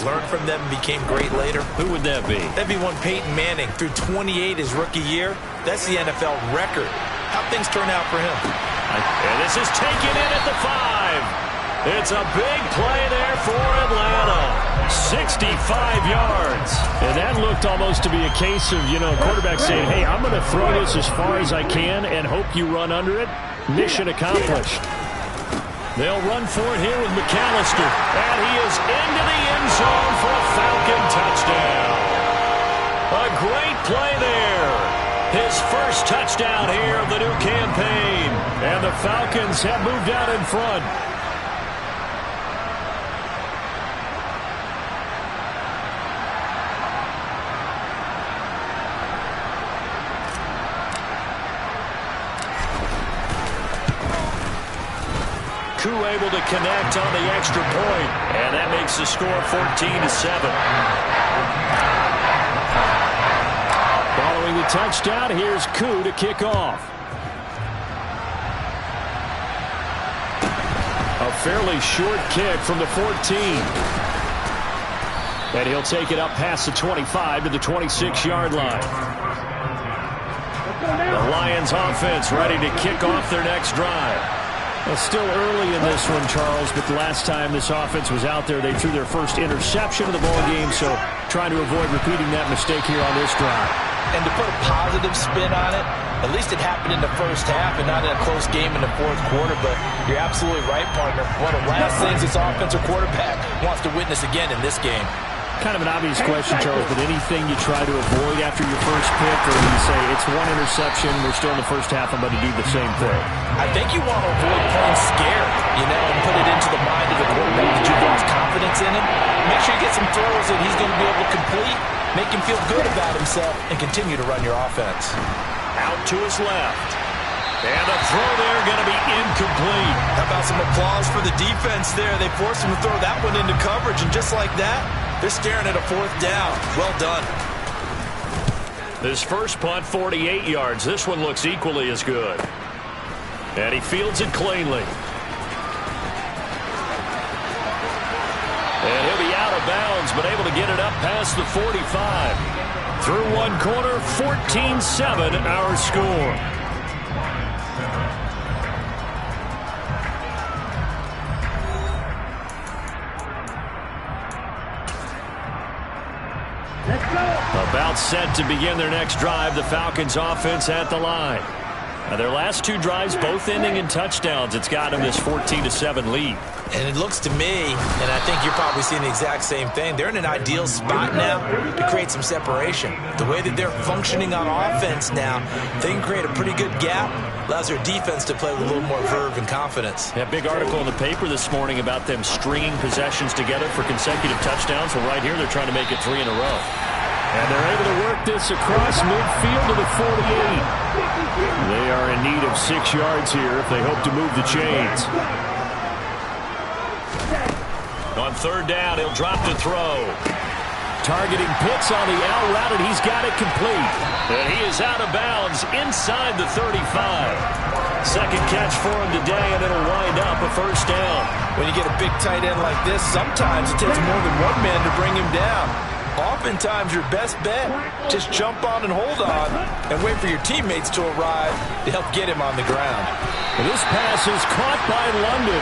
learned from them and became great later? Who would that be? That'd be one Peyton Manning threw 28 his rookie year. That's the NFL record. How'd things turn out for him? And this is taken in at the 5. It's a big play there for Atlanta. 65 yards. And that looked almost to be a case of, quarterback saying, hey, I'm going to throw this as far as I can and hope you run under it. Mission accomplished. They'll run for it here with McAllister. And he is into the end zone for a Falcon touchdown. A great play there. His first touchdown here of the new campaign. And the Falcons have moved out in front. Able to connect on the extra point, and that makes the score 14-7. Following the touchdown, here's Koo to kick off. A fairly short kick from the 14. And he'll take it up past the 25 to the 26-yard line. The Lions offense ready to kick off their next drive. Well, still early in this one, Charles, but the last time this offense was out there, they threw their first interception of the ball game, so trying to avoid repeating that mistake here on this drive. And to put a positive spin on it, at least it happened in the first half and not in a close game in the fourth quarter, but you're absolutely right, partner. One of the last things this offensive quarterback wants to witness again in this game. Kind of an obvious question, Charles, but anything you try to avoid after your first pick, or you say it's one interception, we're still in the first half, I'm going to do the same thing? I think you want to avoid playing scared, and put it into the mind of the quarterback that you've lost confidence in him. Make sure you get some throws that he's going to be able to complete, make him feel good about himself, and continue to run your offense. Out to his left. And the throw there going to be incomplete. How about some applause for the defense there? They forced him to throw that one into coverage, and just like that, they're staring at a fourth down. Well done. This first punt, 48 yards. This one looks equally as good. And he fields it cleanly. And he'll be out of bounds, but able to get it up past the 45. Through one corner, 14-7 our score. About set to begin their next drive, the Falcons offense at the line. Now their last two drives both ending in touchdowns. It's got them this 14-7 lead. And it looks to me, and I think you're probably seeing the exact same thing, they're in an ideal spot now to create some separation. The way that they're functioning on offense now, they can create a pretty good gap, allows their defense to play with a little more verve and confidence. Yeah, big article in the paper this morning about them stringing possessions together for consecutive touchdowns. Well, right here they're trying to make it 3 in a row. And they're able to work this across midfield to the 48. They are in need of 6 yards here if they hope to move the chains. On third down, he'll drop to throw. Targeting Pitts on the out route, and he's got it complete. And he is out of bounds inside the 35. Second catch for him today, and it'll wind up a first down. When you get a big tight end like this, sometimes it takes more than one man to bring him down. Oftentimes, your best bet, just jump on and hold on and wait for your teammates to arrive to help get him on the ground. And this pass is caught by London.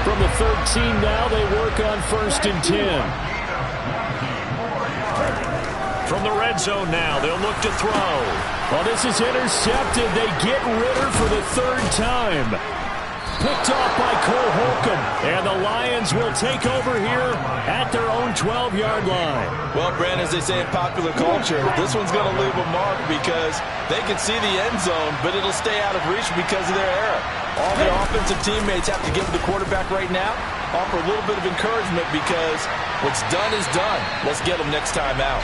From the 13 now, they work on 1st and 10. From the red zone now, they'll look to throw. Well, this is intercepted. They get Ritter for the 3rd time. Picked off by Cole Holcomb. And the Lions will take over here at their own 12-yard line. Well, Brent, as they say in popular culture, this one's going to leave a mark because they can see the end zone, but it'll stay out of reach because of their error. All the offensive teammates have to give the quarterback right now, offer a little bit of encouragement because what's done is done. Let's get them next time out.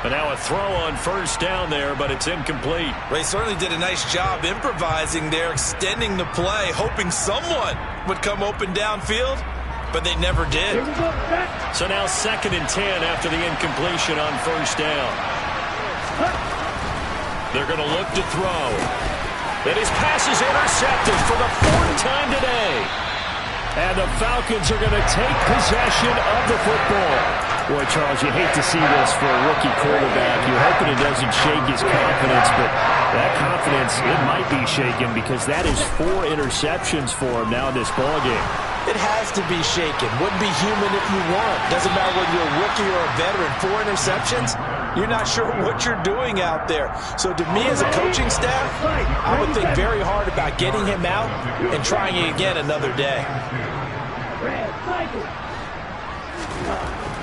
But now a throw on 1st down there, but it's incomplete. They certainly did a nice job improvising there, extending the play, hoping someone would come open downfield, but they never did. So now 2nd and 10 after the incompletion on 1st down. They're going to look to throw. And his pass is intercepted for the 4th time today. And the Falcons are going to take possession of the football. Boy, Charles, you hate to see this for a rookie quarterback. You're hoping it doesn't shake his confidence, but that confidence, it might be shaken because that is 4 interceptions for him now in this ballgame. It has to be shaken. Wouldn't be human if you weren't. Doesn't matter whether you're a rookie or a veteran. 4 interceptions, you're not sure what you're doing out there. So to me as a coaching staff, I would think very hard about getting him out and trying it again another day.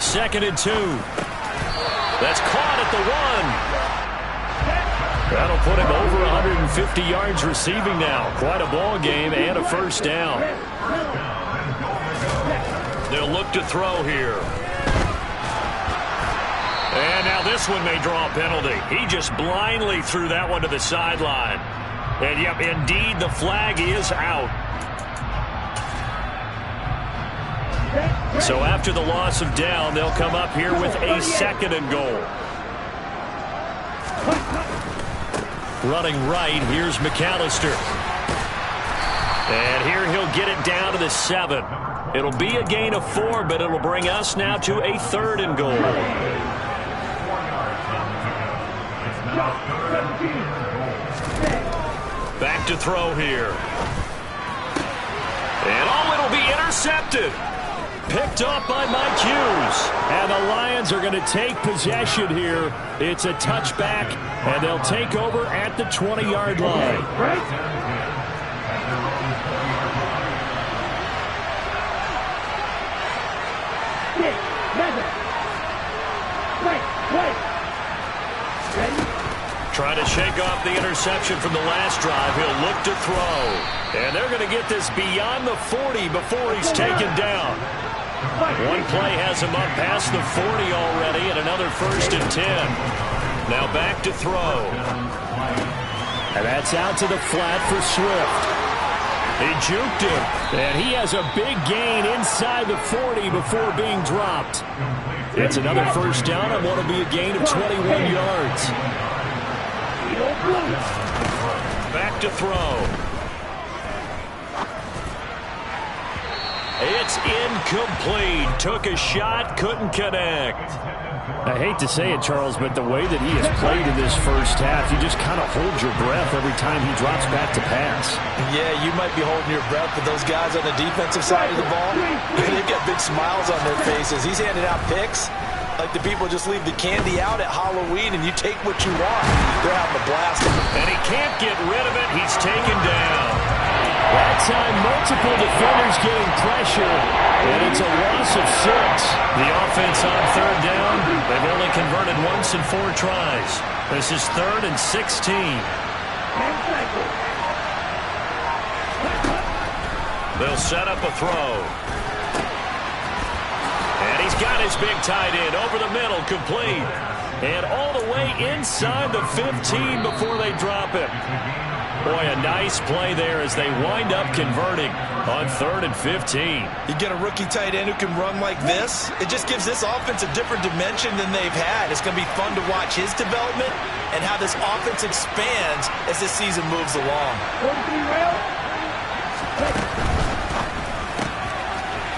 2nd and 2. That's caught at the 1. That'll put him over 150 yards receiving now. Quite a ball game and a first down. They'll look to throw here. And now this one may draw a penalty. He just blindly threw that one to the sideline. And, yep, indeed, the flag is out. So after the loss of down, they'll come up here with a 2nd and goal. Running right, here's McAllister. And here he'll get it down to the 7. It'll be a gain of 4, but it'll bring us now to a 3rd and goal. Back to throw here. And it'll be intercepted. Picked up by Mike Hughes. And the Lions are going to take possession here. It's a touchback, and they'll take over at the 20-yard line. Trying to shake off the interception from the last drive. He'll look to throw. And they're going to get this beyond the 40 before he's taken down. One play has him up past the 40 already, and another 1st and 10. Now back to throw. And that's out to the flat for Swift. He juked him, and he has a big gain inside the 40 before being dropped. It's another first down on what will be a gain of 21 yards. Back to throw. It's incomplete. Took a shot, couldn't connect. I hate to say it, Charles, but the way that he has played in this first half, you just kind of hold your breath every time he drops back to pass. Yeah, you might be holding your breath, but those guys on the defensive side of the ball, they've got big smiles on their faces. He's handing out picks like the people just leave the candy out at Halloween and you take what you want. They're having a blast. And he can't get rid of it. He's taken down. That time, multiple defenders getting pressure, and it's a loss of 6. The offense on 3rd down, they've only converted once in 4 tries. This is 3rd and 16. They'll set up a throw. And he's got his big tight end over the middle, complete. And all the way inside the 15 before they drop it. Boy, a nice play there as they wind up converting on 3rd and 15. You get a rookie tight end who can run like this, it just gives this offense a different dimension than they've had. It's going to be fun to watch his development and how this offense expands as this season moves along.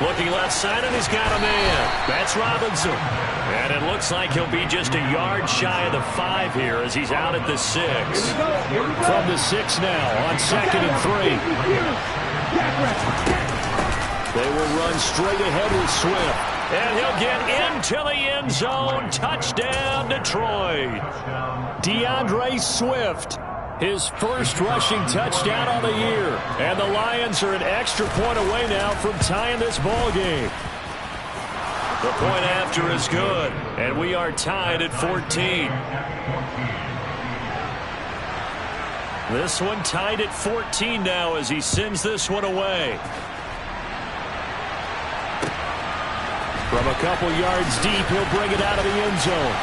Looking left side, and he's got a man. That's Robinson. And it looks like he'll be just a yard shy of the 5 here as he's out at the 6. From the 6 now on 2nd and 3. They will run straight ahead with Swift. And he'll get into the end zone. Touchdown, Detroit. DeAndre Swift. His first rushing touchdown on the year. And the Lions are an extra point away now from tying this ball game. The point after is good. And we are tied at 14. This one tied at 14 now as he sends this one away. From a couple yards deep, he'll bring it out of the end zone.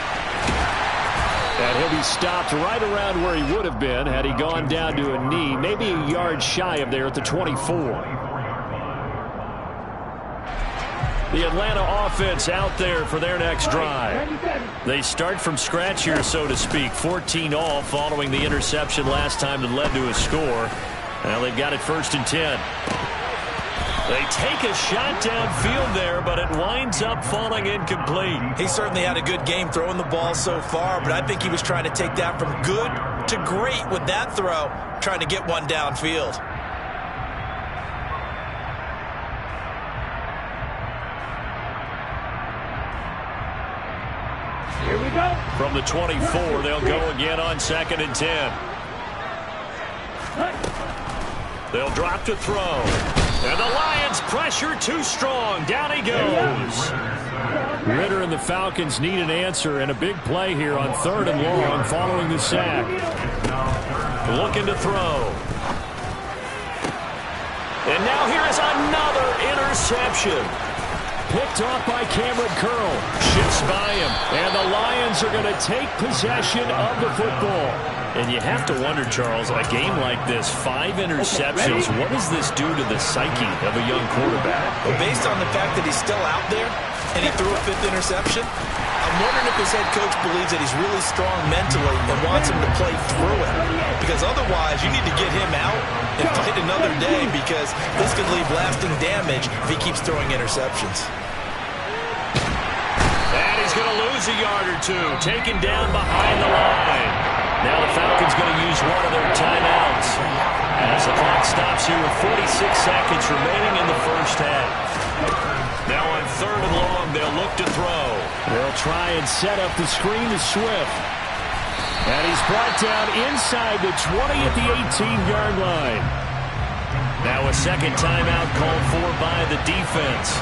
And he'll be stopped right around where he would have been had he gone down to a knee, maybe a yard shy of there at the 24. The Atlanta offense out there for their next drive. They start from scratch here, so to speak. 14 all following the interception last time that led to a score. Now they've got it 1st and 10. They take a shot downfield there, but it winds up falling incomplete. He certainly had a good game throwing the ball so far, but I think he was trying to take that from good to great with that throw, trying to get one downfield. Here we go. From the 24, they'll go again on 2nd and 10. They'll drop to throw. And the Lions pressure too strong. Down he goes. Ritter and the Falcons need an answer, and a big play here on 3rd and long following the sack. Looking to throw. And now here is another interception. Picked off by Cameron Curl. Shifts by him. And the Lions are going to take possession of the football. And you have to wonder, Charles, a game like this, 5 interceptions, what does this do to the psyche of a young quarterback? Well, based on the fact that he's still out there and he threw a 5th interception, I'm wondering if his head coach believes that he's really strong mentally and wants him to play through it. Because otherwise, you need to get him out and fight another day, because this could leave lasting damage if he keeps throwing interceptions. And he's going to lose a yard or two, taken down behind the line. Now the Falcons going to use one of their timeouts as the clock stops here with 46 seconds remaining in the first half. Now on 3rd and long, they'll look to throw. They'll try and set up the screen to Swift. And he's brought down inside the 20 at the 18-yard line. Now a second timeout called for by the defense,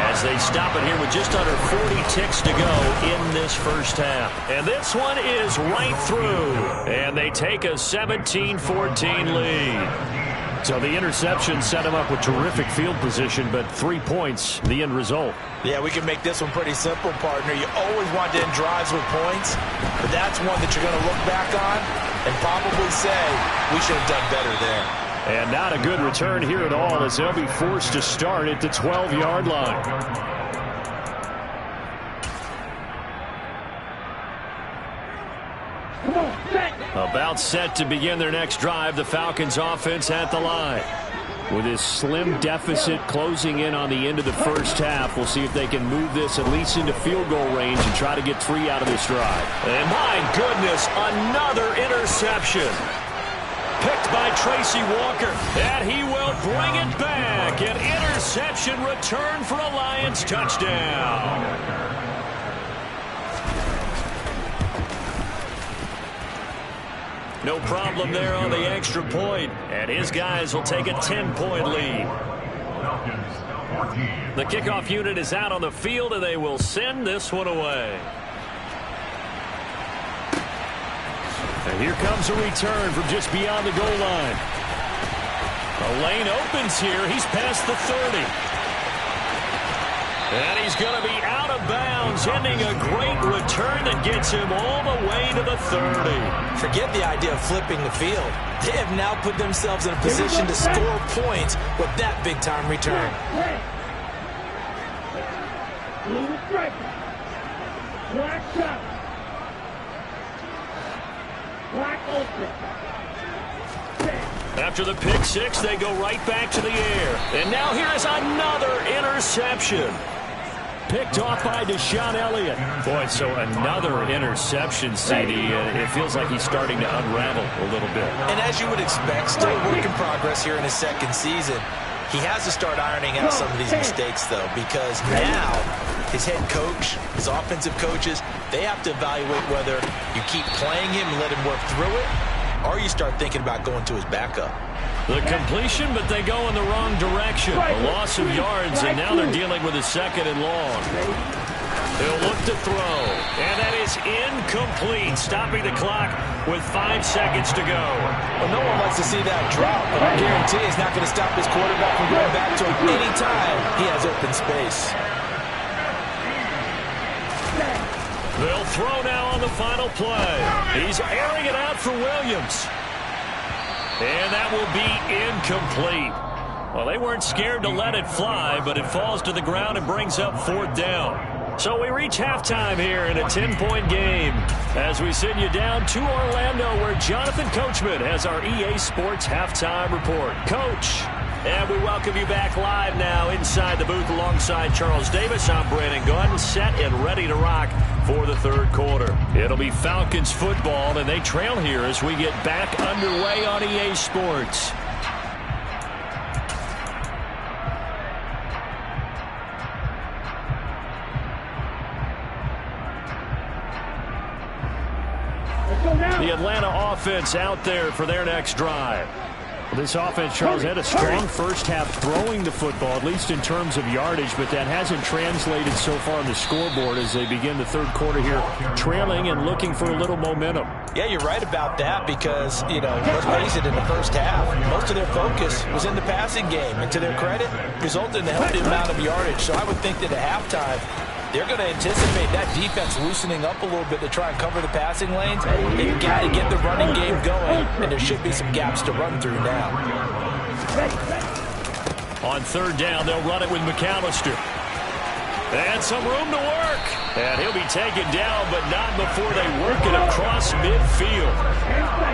as they stop it here with just under 40 ticks to go in this first half. And this one is right through. And they take a 17-14 lead. So the interception set him up with terrific field position, but 3 points, the end result. Yeah, we can make this one pretty simple, partner. You always want to end drives with points, but that's one that you're going to look back on and probably say, we should have done better there. And not a good return here at all, as they'll be forced to start at the 12-yard line. About set to begin their next drive, the Falcons offense at the line. With this slim deficit closing in on the end of the first half, we'll see if they can move this at least into field goal range and try to get 3 out of this drive. And my goodness, another interception. Picked by Tracy Walker, and he will bring it back. An interception return for a Lions touchdown. No problem there on the extra point, and his guys will take a 10-point lead. The kickoff unit is out on the field, and they will send this one away. And here comes a return from just beyond the goal line. A lane opens here. He's past the 30. And he's going to be out of bounds, ending a great return that gets him all the way to the 30. Forget the idea of flipping the field. They have now put themselves in a position to score points with that big-time return. After the pick six, they go right back to the air. And now here is another interception. Picked off by Deshaun Elliott. Boy, so another interception, CD. It feels like he's starting to unravel a little bit. And as you would expect, still work in progress here in his second season. He has to start ironing out some of these mistakes, though, because now his head coach, his offensive coaches, they have to evaluate whether you keep playing him and let him work through it, or you start thinking about going to his backup. The completion, but they go in the wrong direction. A loss of yards, and now they're dealing with a 2nd and long. They'll look to throw, and that is incomplete, stopping the clock with 5 seconds to go. Well, no one likes to see that drop, but I guarantee he's not going to stop his quarterback from going back to him anytime he has open space. They'll throw now on the final play. He's airing it out for Williams. And that will be incomplete. Well, they weren't scared to let it fly, but it falls to the ground and brings up 4th down. So we reach halftime here in a 10-point game as we send you down to Orlando, where Jonathan Coachman has our EA Sports halftime report. Coach. And we welcome you back live now inside the booth alongside Charles Davis. I'm Brandon Gunn, set and ready to rock for the third quarter. It'll be Falcons football, and they trail here as we get back underway on EA Sports. The Atlanta offense out there for their next drive. Well, this offense, Charles, had a strong first half throwing the football, at least in terms of yardage, but that hasn't translated so far on the scoreboard as they begin the third quarter here, trailing and looking for a little momentum. Yeah, you're right about that because, let's face it, in the first half, most of their focus was in the passing game. And to their credit, resulted in a healthy amount of yardage. So I would think that at halftime, they're going to anticipate that defense loosening up a little bit to try and cover the passing lanes. They've got to get the running game going, and there should be some gaps to run through now. On third down, they'll run it with McAllister. And some room to work. And he'll be taken down, but not before they work it across midfield.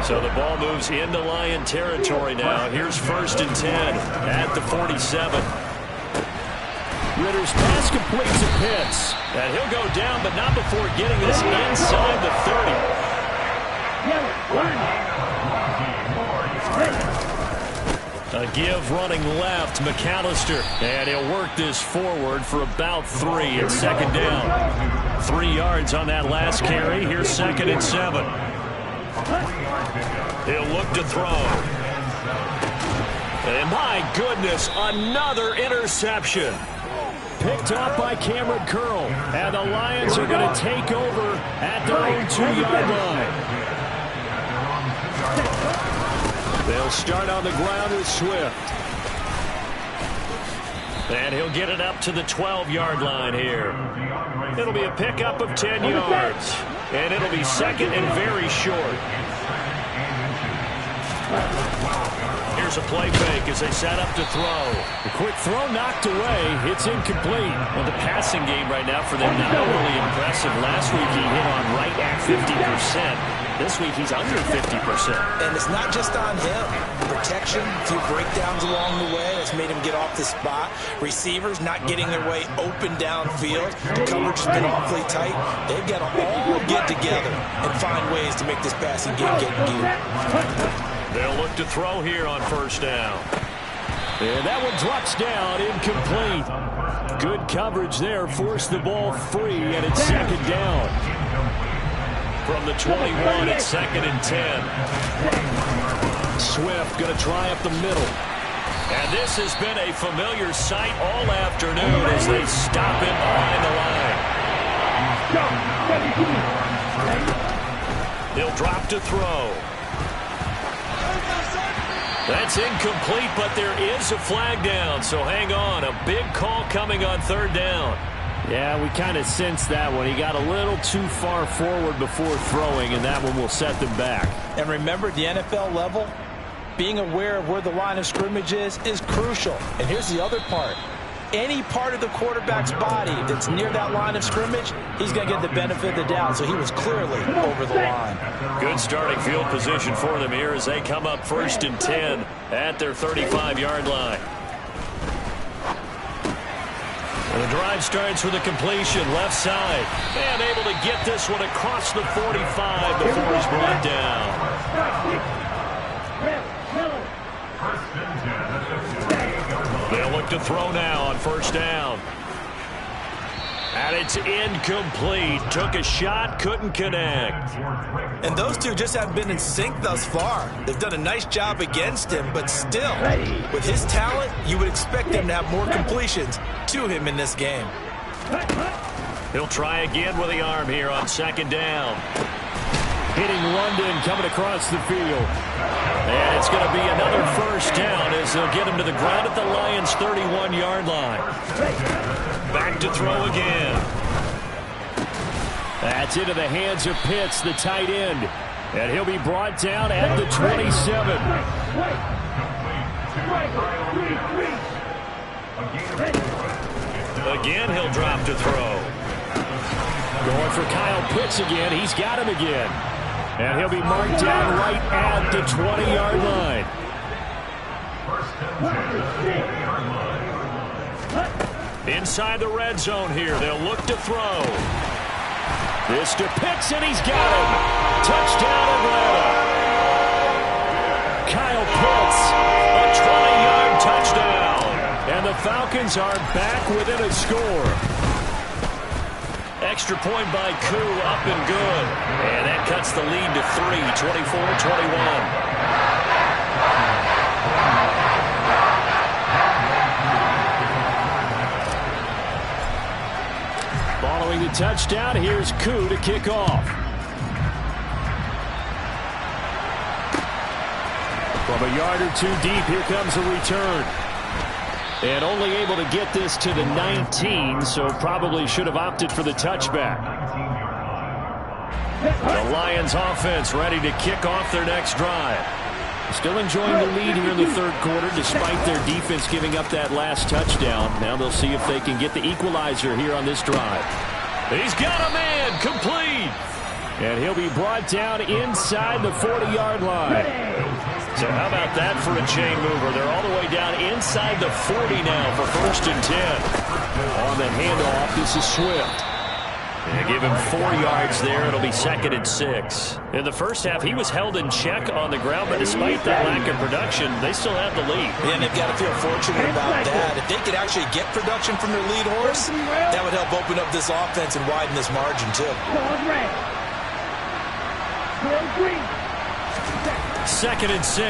So the ball moves into Lion territory now. Here's 1st and 10 at the 47. Ritter's pass completes to Pitts. And he'll go down, but not before getting this inside the 30. A give running left, McAllister. And he'll work this forward for about 3 at second down. 3 yards on that last carry. Here's 2nd and 7. He'll look to throw. And my goodness, another interception. Picked off by Cameron Curl. And the Lions are going to take over at their own 2-yard line. They'll start on the ground with Swift. And he'll get it up to the 12-yard line here. It'll be a pickup of 10 yards. And it'll be 2nd and very short. Here's a play fake as they set up to throw. The quick throw knocked away. It's incomplete. Well, the passing game right now for them not overly impressive. Last week he hit on right at 50%. This week he's under 50%. And it's not just on him. Protection, a few breakdowns along the way that's made him get off the spot. Receivers not getting their way open downfield. The coverage has been awfully tight. They've got to all get together and find ways to make this passing game get in gear. They'll look to throw here on 1st down. And that one drops down, incomplete. Good coverage there, forced the ball free, and it's 2nd down. From the 21, it's 2nd and 10. Swift going to try up the middle. And this has been a familiar sight all afternoon as they stop him behind the line. He'll drop to throw. That's incomplete, but there is a flag down, so hang on. A big call coming on 3rd down. Yeah, we kind of sensed that one. He got a little too far forward before throwing, and that one will set them back. And remember, at the NFL level, being aware of where the line of scrimmage is crucial. And here's the other part. Any part of the quarterback's body that's near that line of scrimmage, he's going to get the benefit of the doubt. So he was clearly over the line. Good starting field position for them here as they come up 1st and 10 at their 35-yard line. And the drive starts with a completion left side. And able to get this one across the 45 before he's brought down. They'll look to throw now on 1st down. And it's incomplete. Took a shot, couldn't connect. And those two just haven't been in sync thus far. They've done a nice job against him, but still, with his talent, you would expect them to have more completions to him in this game. He'll try again with the arm here on 2nd down. Hitting London, coming across the field. And it's going to be another 1st down as they'll get him to the ground at the Lions' 31-yard line. Back to throw again. That's into the hands of Pitts, the tight end. And he'll be brought down at the 27. Again, he'll drop to throw. Going for Kyle Pitts again. He's got him again. And he'll be marked down right at the 20-yard line. Inside the red zone here, they'll look to throw. This to Pitts, and he's got him. Touchdown, Atlanta. Kyle Pitts, a 20-yard touchdown. And the Falcons are back within a score. Extra point by Koo, up and good. And that cuts the lead to 3, 24-21. Following the touchdown, here's Koo to kick off. From a yard or two deep, here comes a return. And only able to get this to the 19, so probably should have opted for the touchback. The Lions offense ready to kick off their next drive. Still enjoying the lead here in the third quarter despite their defense giving up that last touchdown. Now they'll see if they can get the equalizer here on this drive. He's got a man, complete. And he'll be brought down inside the 40-yard line. So how about that for a chain mover? They're all the way down inside the 40 now for 1st and 10. On the handoff, this is Swift. They give him 4 yards there. It'll be 2nd and 6. In the first half, he was held in check on the ground, but despite that lack of production, they still have the lead. Yeah, and they've got to feel fortunate about that. If they could actually get production from their lead horse, that would help open up this offense and widen this margin, too. 2nd and 6.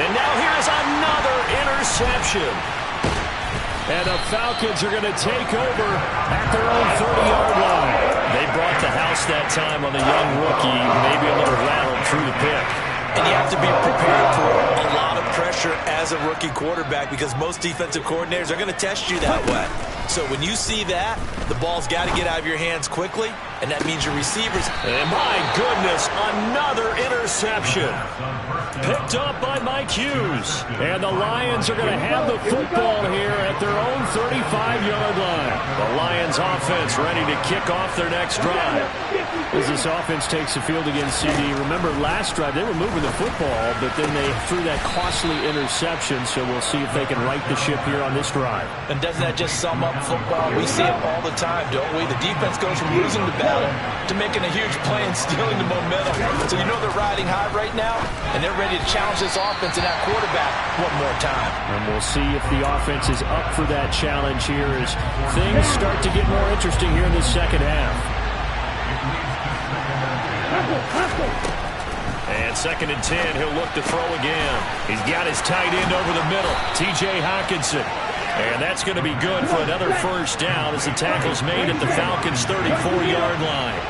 And now here's another interception. And the Falcons are going to take over at their own 30-yard line. They brought the house that time on the young rookie, maybe a little rattled through the pick. And you have to be prepared for a lot of pressure as a rookie quarterback because most defensive coordinators are going to test you that way. So when you see that, the ball's got to get out of your hands quickly, and that means your receivers. And my goodness, another interception. Picked up by Mike Hughes. And the Lions are going to have the football here at their own 35-yard line. The Lions offense ready to kick off their next drive. As this offense takes the field against CD, remember last drive they were moving the football, but then they threw that costly interception, so we'll see if they can right the ship here on this drive. And doesn't that just sum up football? We see it all the time, don't we? The defense goes from losing the battle to making a huge play and stealing the momentum. So you know they're riding high right now, and they're ready to challenge this offense and that quarterback one more time. And we'll see if the offense is up for that challenge here as things start to get more interesting here in the second half. And 2nd and 10, he'll look to throw again. He's got his tight end over the middle, T.J. Hockenson. And that's going to be good for another first down as the tackle's made at the Falcons' 34-yard line.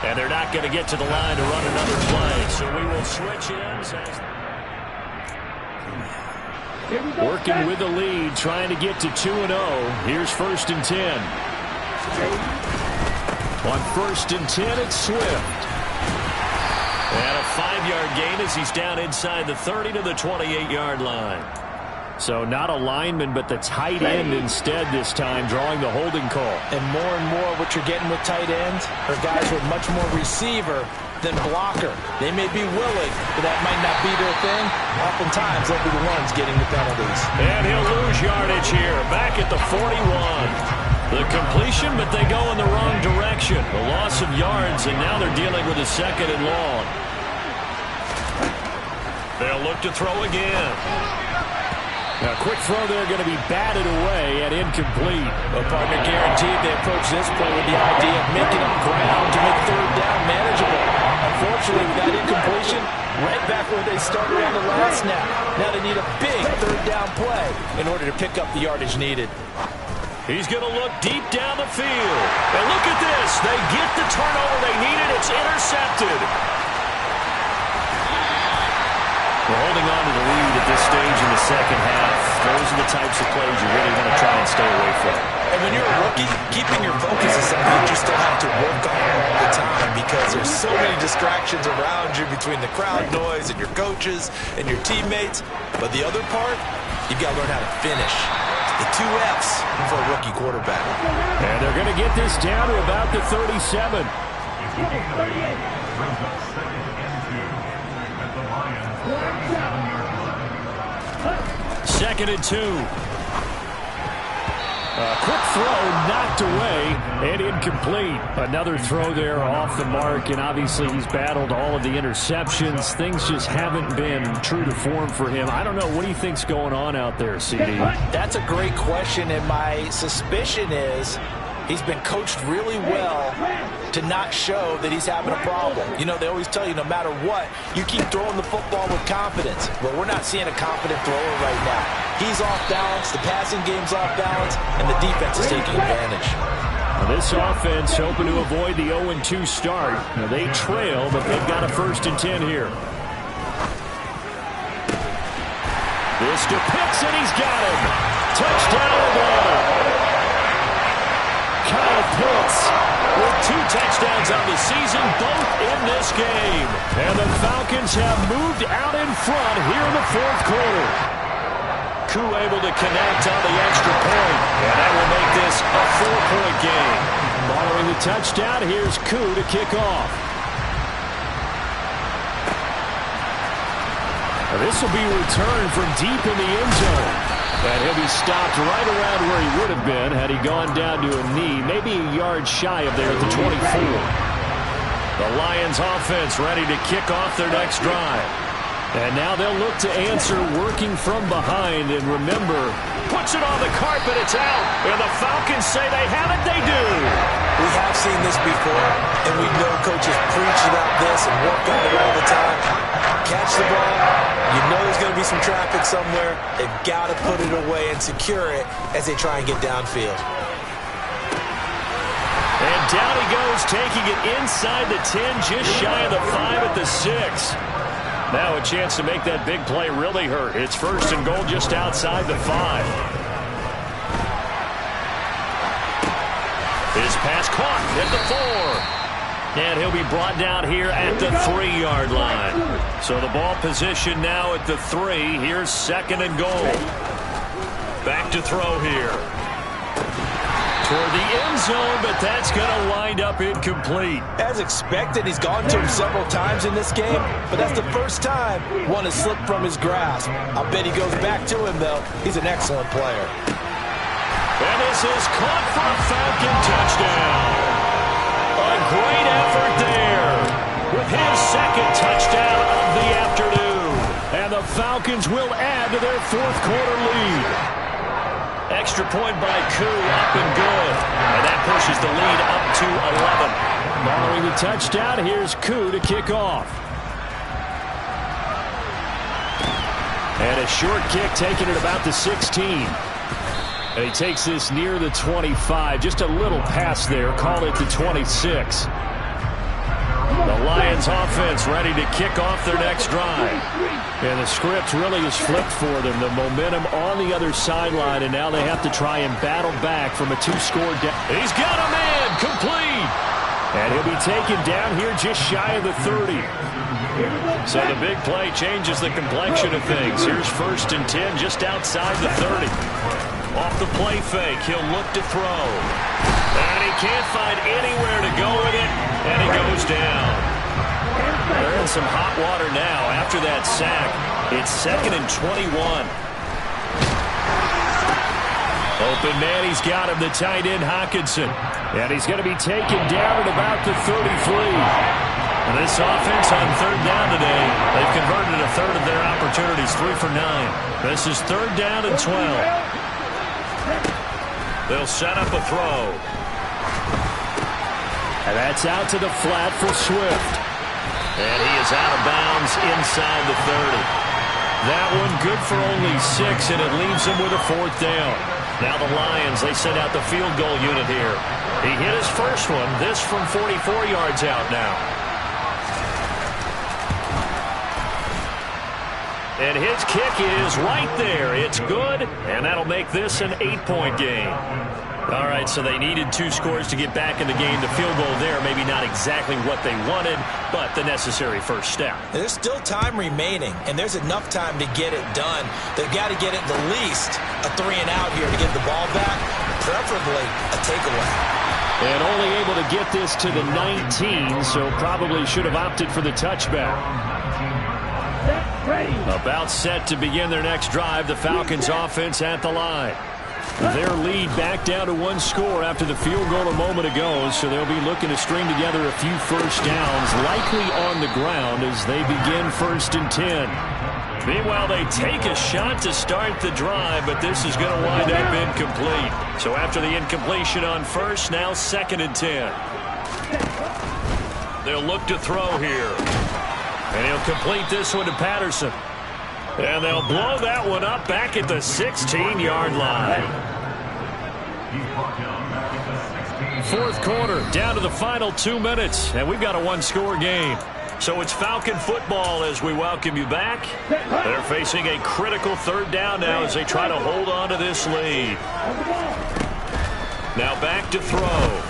And they're not going to get to the line to run another play, so we will switch ends. Working with the lead, trying to get to 2-0. Here's 1st and 10. On 1st and 10, it's Swift. And a 5-yard gain as he's down inside the 30 to the 28-yard line. So not a lineman, but the tight end instead this time, drawing the holding call. And more what you're getting with tight ends are guys with much more receiver than blocker. They may be willing, but that might not be their thing. Oftentimes, they'll be the ones getting the penalties. And he'll lose yardage here, back at the 41. The completion, but they go in the wrong direction. A loss of yards, and now they're dealing with a 2nd and long. They'll look to throw again. Now, quick throw there, going to be batted away and incomplete. Well, partner, guaranteed they approach this play with the idea of making up ground to make 3rd down manageable. Unfortunately, with that incompletion, right back where they started on the last snap. Now they need a big 3rd down play in order to pick up the yardage needed. He's going to look deep down the field. And look at this. They get the turnover they needed. It's intercepted. We're holding on to the lead at this stage in the second half. Those are the types of plays you really want to try and stay away from. And when you're a rookie, keeping your focus is something that you still have to work on all the time because there's so many distractions around you between the crowd noise and your coaches and your teammates. But the other part, you've got to learn how to finish. The two Fs for a rookie quarterback. And they're going to get this down to about the 37. Second and 2. A quick throw knocked away and incomplete. Another throw there off the mark, and obviously he's battled all of the interceptions. Things just haven't been true to form for him. I don't know. What do you think's going on out there, CD? That's a great question, and my suspicion is he's been coached really well to not show that he's having a problem. You know, they always tell you no matter what, you keep throwing the football with confidence. Well, we're not seeing a confident thrower right now. He's off balance, the passing game's off balance, and the defense is taking advantage. Now this offense hoping to avoid the 0-2 start. Now they trail, but they've got a 1st and 10 here. This to Pitts, and he's got him. Touchdown, Atlanta. Kyle Pitts with 2 touchdowns on the season, both in this game. And the Falcons have moved out in front here in the 4th quarter. Koo able to connect on the extra point, and that will make this a 4-point game. Following the touchdown, here's Koo to kick off. Now this will be returned from deep in the end zone. And he'll be stopped right around where he would have been had he gone down to a knee, maybe a yard shy of there at the 24. The Lions offense ready to kick off their next drive. And now they'll look to answer working from behind. And remember, puts it on the carpet, it's out. And the Falcons say they have it, they do. We have seen this before, and we know coaches preach about this and work on it all the time. Catch the ball. You know there's going to be some traffic somewhere. They've got to put it away and secure it as they try and get downfield. And down he goes, taking it inside the 10, just shy of the 5 at the 6. Now a chance to make that big play really hurt. It's 1st and goal just outside the 5. His pass caught at the 4. And he'll be brought down here at the 3-yard line. So the ball position now at the 3. Here's 2nd and goal. Back to throw here. Toward the end zone, but that's going to wind up incomplete. As expected, he's gone to him several times in this game, but that's the first time one has slipped from his grasp. I'll bet he goes back to him, though. He's an excellent player. And this is caught for a Falcon touchdown. A great effort there with his 2nd touchdown of the afternoon. And the Falcons will add to their 4th quarter lead. Extra point by Koo, up and good. And that pushes the lead up to 11. Following the touchdown, here's Koo to kick off. And a short kick taken at about the 16. And he takes this near the 25. Just a little pass there. Call it the 26. The Lions offense ready to kick off their next drive. And the script really is flipped for them. The momentum on the other sideline, and now they have to try and battle back from a 2-score down. He's got a man complete. And he'll be taken down here just shy of the 30. So the big play changes the complexion of things. Here's 1st and 10 just outside the 30. Off the play fake, he'll look to throw. And he can't find anywhere to go with it, and he goes down. They're in some hot water now after that sack. It's 2nd and 21. Open man, he's got him, the tight end Hockenson. And he's going to be taken down at about the 33. And this offense on 3rd down today, they've converted a third of their opportunities, 3 for 9. This is 3rd down and 12. They'll set up a throw. And that's out to the flat for Swift. And he is out of bounds inside the 30. That one good for only 6, and it leaves him with a 4th down. Now the Lions, they send out the field goal unit here. He hit his first one, this from 44 yards out now. And his kick is right there. It's good, and that'll make this an 8-point game. All right, so they needed 2 scores to get back in the game. The field goal there, maybe not exactly what they wanted, but the necessary first step. There's still time remaining, and there's enough time to get it done. They've got to get it the least a 3-and-out here to get the ball back, preferably a takeaway. And only able to get this to the 19, so probably should have opted for the touchback. About set to begin their next drive, the Falcons offense at the line. Their lead back down to 1 score after the field goal a moment ago, so they'll be looking to string together a few first downs, likely on the ground as they begin 1st and 10. Meanwhile, they take a shot to start the drive, but this is going to wind up incomplete. So after the incompletion on first, now 2nd and 10. They'll look to throw here. And he'll complete this one to Patterson. And they'll blow that one up back at the 16-yard line. 4th quarter, down to the final 2 minutes, and we've got a 1-score game. So it's Falcon football as we welcome you back. They're facing a critical 3rd down now as they try to hold on to this lead. Now back to throw.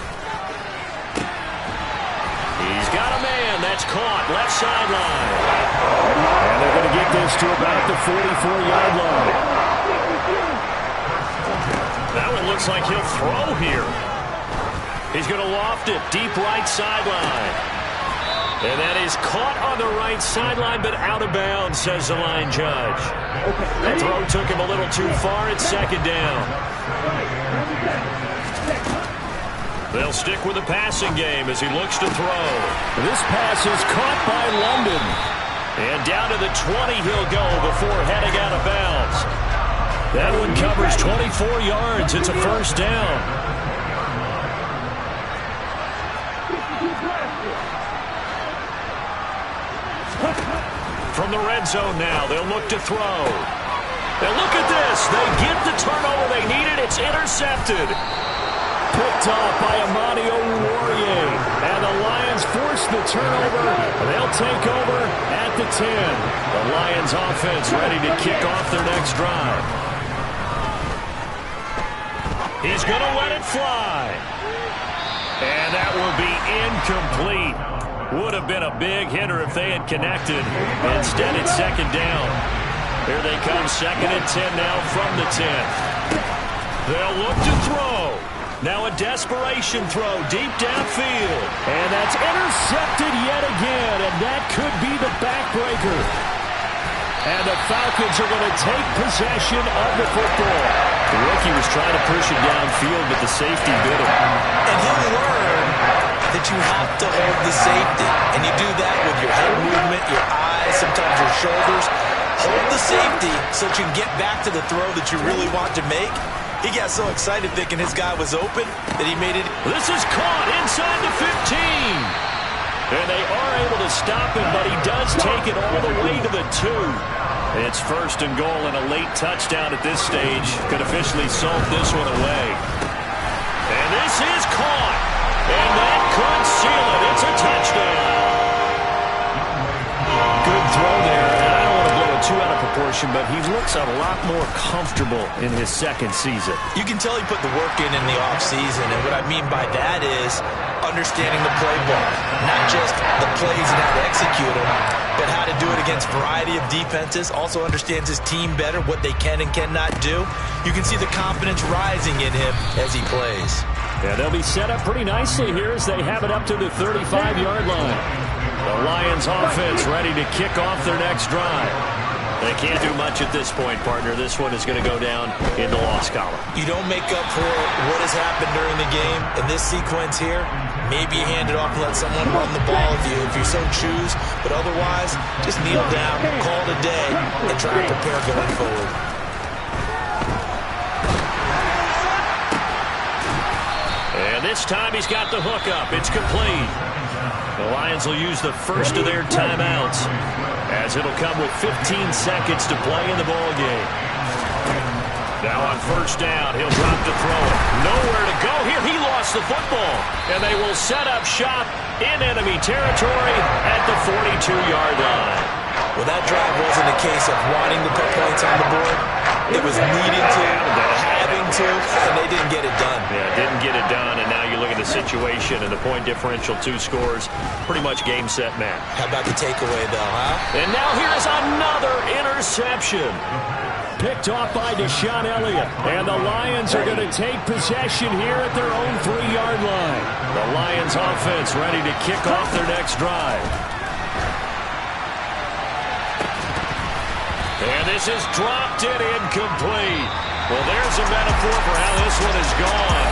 He's got a man. That's caught. Left sideline. And they're going to get this to about the 44-yard line. That one looks like he'll throw here. He's going to loft it. Deep right sideline. And that is caught on the right sideline, but out of bounds, says the line judge. That throw took him a little too far. It's 2nd down. They'll stick with the passing game as he looks to throw. This pass is caught by London. And down to the 20 he'll go before heading out of bounds. That one covers 24 yards. It's a 1st down. From the red zone now, they'll look to throw. And look at this. They get the turnover they needed. It's intercepted. Picked off by Amani Oruwariye. And the Lions force the turnover. They'll take over at the 10. The Lions offense ready to kick off their next drive. He's going to let it fly. And that will be incomplete. Would have been a big hitter if they had connected. Instead, it's 2nd down. Here they come, 2nd and 10 now from the 10. They'll look to throw. Now a desperation throw deep downfield. And that's intercepted yet again, and that could be the backbreaker. And the Falcons are going to take possession of the football. The rookie was trying to push it downfield, but the safety bit him. And he'll learn that you have to hold the safety. And you do that with your head movement, your eyes, sometimes your shoulders. Hold the safety so that you can get back to the throw that you really want to make. He got so excited thinking his guy was open that he made it. This is caught inside the 15. And they are able to stop him, but he does take it all the way to the 2. It's 1st and goal and a late touchdown at this stage. Could officially salt this one away. And this is caught. And that could seal it. It's a touchdown. Good throw there. And I don't want to blow it too out of proportion, but he looks a lot more comfortable in his 2nd season. You can tell he put the work in the offseason, and what I mean by that is understanding the playbook. Not just the plays and how to execute them, but how to do it against a variety of defenses. Also understands his team better, what they can and cannot do. You can see the confidence rising in him as he plays. Yeah, they'll be set up pretty nicely here as they have it up to the 35-yard line. The Lions offense ready to kick off their next drive. They can't do much at this point, partner. This one is going to go down in the loss column. You don't make up for what has happened during the game. In this sequence here, maybe you hand it off and let someone run the ball if you so choose. But otherwise, just kneel down, call it a day, and try to prepare going forward. And this time he's got the hook up. It's complete. The Lions will use the first of their timeouts as it'll come with 15 seconds to play in the ballgame. Now on 1st down, he'll drop to throw it. Nowhere to go here. He lost the football. And they will set up shop in enemy territory at the 42-yard line. Well, that drive wasn't a case of wanting to put points on the board. It was needing to, having to, and they didn't get it done. Yeah, didn't get it done, and now you look at the situation and the point differential, 2 scores, pretty much game, set, match. How about the takeaway, though, huh? And now here's another interception. Picked off by Deshaun Elliott. And the Lions are going to take possession here at their own 3-yard line. The Lions offense ready to kick off their next drive. And this is dropped and incomplete. Well, there's a metaphor for how this one is gone.